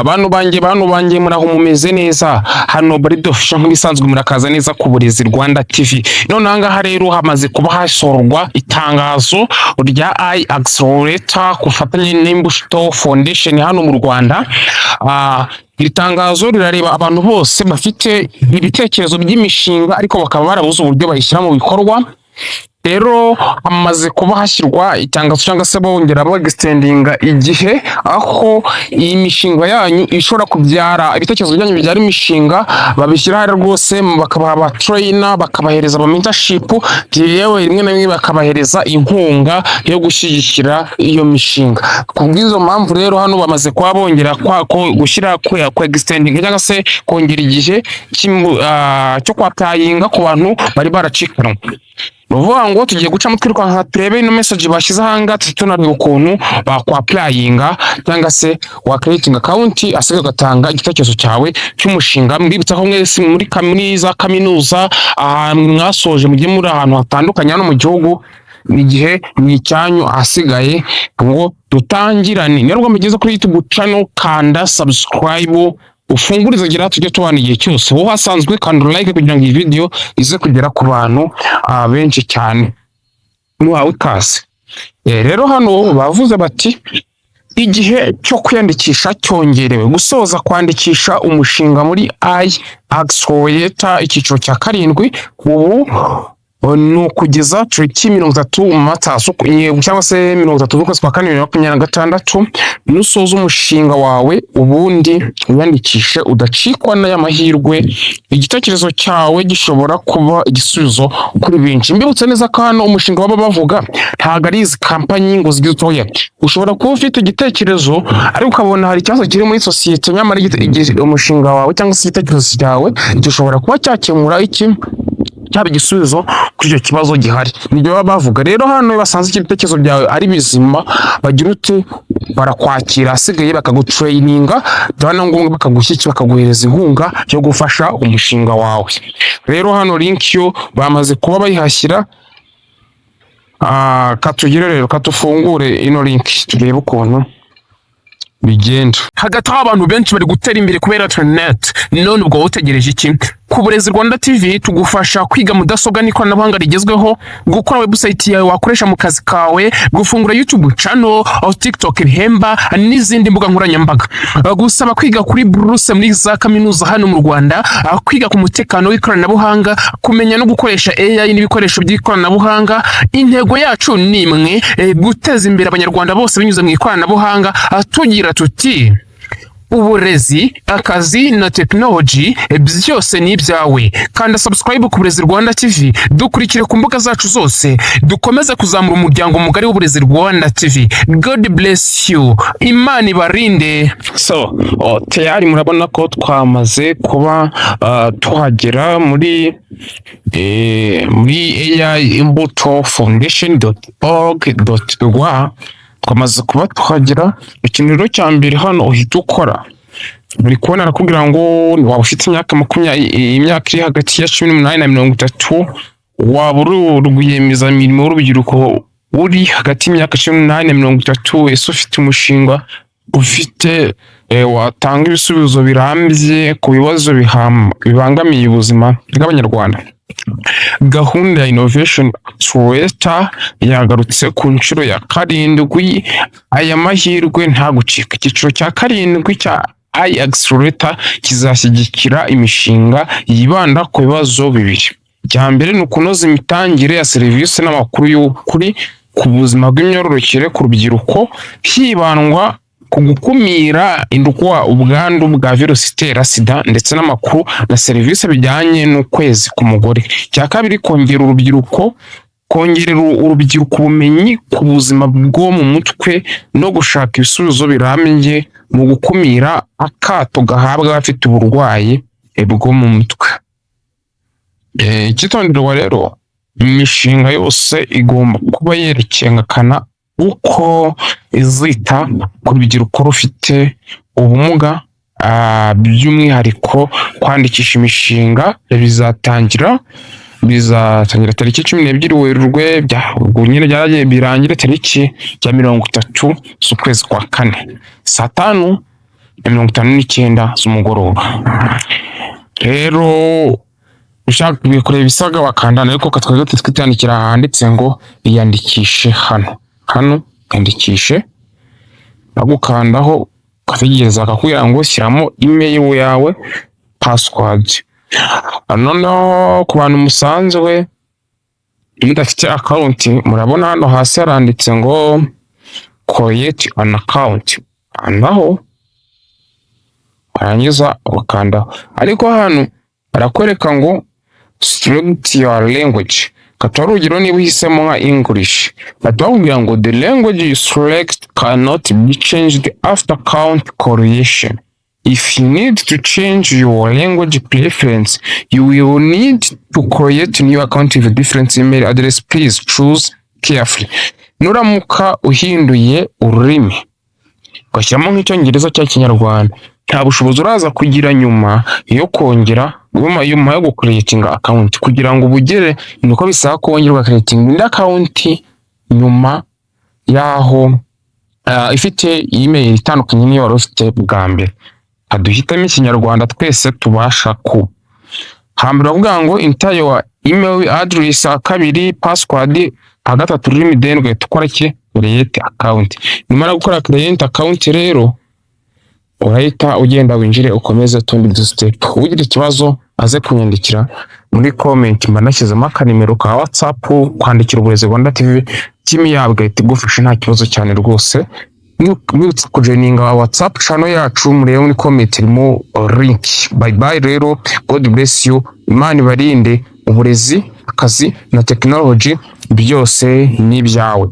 bantu banjye muraho mumeze neza hano baridofisha nk'ibisanzwe murakaza neza ku Burezi Rwanda TV. None ahangaha rero hamaze kuba hasorwa itangazo rya iAccelerator kufatanye n'Imbuto Foundation hano mu Rwanda. Iri tangazo rirareba abantu bose bafite ibitekerezo by'imishinga ariko bakaba barabuze uburyo bayishyira mu bikorwa. Rero hamaze kuba hashyirwa itangazo cyangwa se bongera extendinga igihe aho iyi mishinga yanyu ishobora kubyara ibitekerezo byanyu bibyara imishinga babishyira rwose bakabaha aba trainer bakabahereza aba mentorship yewe rimwe na rimwe bakabahereza inkunga yo gushyigikira iyo mishinga. Kubw'izo mpamvu rero hano bamaze kuba bongera gushyira ku extending cyangwa se kongera igihe cyo kwaplayinga ku bantu bari baracikanwe. Nuvuga ngo tugiye guca mutwirukanka turebe ino message bashyize ahanga tunareba ukuntu bakwaplayinga cyangwa se wa creating account asigaye gatanga igitekerezo cyawe cy'umushinga. Mbibutsa ko mwese muri kaminuza mwasoje mujye muri ahantu hatandukanye hano mu gihugu, igihe ni icyanyu ahasigaye ngo dutangirane. Nero mugeze kuri YouTube channel kanda subscribe ufunguriza gira tujye tubana igihe cyose wowe hasanzwe kandi like kugira ngo iyi video ize kugera ku bantu benshi cyane muhawe ikaze. Rero hano bavuze bati igihe cyo kwiyandikisha cyongerewe. Gusoza kwandikisha umushinga muri iAccelerator icyiciro cya 7 ubu no kugeza tariki 30 Mata cyangwa se 30 z'ukwezi kwa 4 2026 nusoza umushinga wawe ubundi wiyandikishe udacikwa n'aya mahirwe. Igitekerezo cyawe gishobora kuba igisubizo kuri benshi. Mbibutse neza ko hano umushinga waba bavuga ntago ari izi kampani ngo zigize utoya. Ushobora kuba ufite igitekerezo ariko ukabona hari ikibazo kiri muri societe nyamara umushinga wawe cyangwa se igitekerezo cyawe gishobora kuba cyakemura cyaba igisubizo kuri icyo kibazo gihari. Nibyo baba bavuga. Rero hano basanze igitekerezo byawe ari bizima bagira uti barakwakira asigaye bakagutraininga dana ngombwa bakagushyikira bakaguhereza inkunga yo gufasha umushinga wawe. Rero hano link yo bamaze kuba bayihashyira. Katugire rero katufungure ino link turebe ukuntu bigenda. Hagati abantu benshi bari gutera imbere kubera internet. None ubwo utegereje iki? Ku Burezi Rwanda TV tugufasha kwiga mudasobwa n'ikoranabuhanga rigezweho, gukora website yawe wakoresha mu kazi kawe, gufungura YouTube channel, TikTok ihemba n'izindi mbuga nkoranyambaga. Gusaba kwiga kuri buruse muri za kaminuza hano mu Rwanda, kwiga ku mutekano w'ikoranabuhanga, kumenya no gukoresha AI n'ibikoresho by'ikoranabuhanga. Intego yacu ni imwe, guteza imbere abanyarwanda bose binyuze mu ikoranabuhanga. Tugira tuti uburezi, akazi na technology byose ni ibyawe. Kanda subscribe ku Burezi Rwanda TV, dukurikire ku mbuga zacu zose, dukomeze kuzamura umuryango mugari w'Uburezi Rwanda TV. God bless you, Imana ibarinde. Tayari murabona ko twamaze kuba tuhagera muri Imbuto Foundation.org.rw. twamaze kuba tuhagera. Ikintu cya mbere hano uhita ukora uri kubona arakubwira ngo waba ufite imyaka 20 imyaka iri hagati ya 18 na 30 waba urwiyemeza mirimo w'urubyiruko uri hagati y'imyaka 18 na 30 ese ufite umushinga ufite watanga ibisubizo birambye ku bibazo bibangamiye ubuzima bw'abanyarwanda. Gahunda ya Innovation Accelerator yagarutse ku nshuro ya 7. Aya mahirwe nta gucika. Icyiciro cya 7 cya iAccelerator kizashyigikira imishinga yibanda ku bibazo bibiri. Icya mbere ni ukunoza imitangire ya serivisi n'amakuru y'ukuri ku buzima bw'imyororokere ku rubyiruko, hibandwa ku gukumira ubwandu bwa virusi itera sida ndetse n'amakuru na serivisi bijyanye n'ukwezi ku mugore. Cya kabiri kongerera urubyiruko ubumenyi ku buzima bwo mu mutwe no gushaka ibisubizo birambye mu gukumira akato gahabwa abafite uburwayi bwo mu mutwe. Ikitonderwa rero imishinga yose igomba kuba yerekana uko izita ku rubyiruko rufite ubumuga. By'umwihariko kwandikisha imishinga bizatangira tariki 12 Werurwe nyine byagiye birangira tariki ya 30 z'ukwezi kwa 4 saa 5 59 z'umugoroba. Rero ushaka kureba ibisaga wakandana, ariko katwaje twitandikira handitse ngo iyandikishe hano yandikishe, nagukandaho kategereza akakubwira ngo shyiramo email yawe, password. Noneho ku bantu musanzwe mudafite account, murabona hano hasi haranditse ngo create an account, naho arangiza ukandaho, ariko hano barakwereka ngo select your language. Katwara urugero niba uhisemo nka English, batubwira ngo the language you select cannot be changed after account creation. If you need to change your language preference, you will need to create a new account with a different email address. Please choose carefully. Nuramuka uhinduye ururimi ugashyiramo nk'icyongereza cya Kinyarwanda, nta bushobozi uraza kugira nyuma yo kongera nyuma yo gucreatinga account, kugira ngo ubugere nuko bisaba kongera ugacreatinga indi account nyuma yaho ifite email itandukanye niyo wari ufite bwa mbere. Aduhitamo Ikinyarwanda twese tubasha ku hambere bavuga ngo enter your email address, kabiri password, gatatu ururimi, then ugahita ukora create account. Nimara gukora create account rero urahita ugenda winjire ukomeze tundi step. Ugira ikibazo aze kunyandikira muri comment, mba nashyizemo akanimero ka WhatsApp, kwandikira Uburezi Rwanda TV kimi yabwa igufasha nta kibazo cyane rwose. Mwibutsa kujoininga WhatsApp channel yacu, murebe muri comment irimo link. Bye bye rero, God bless you, Imana ibarinde. Uburezi, akazi na technology byose ni byawe.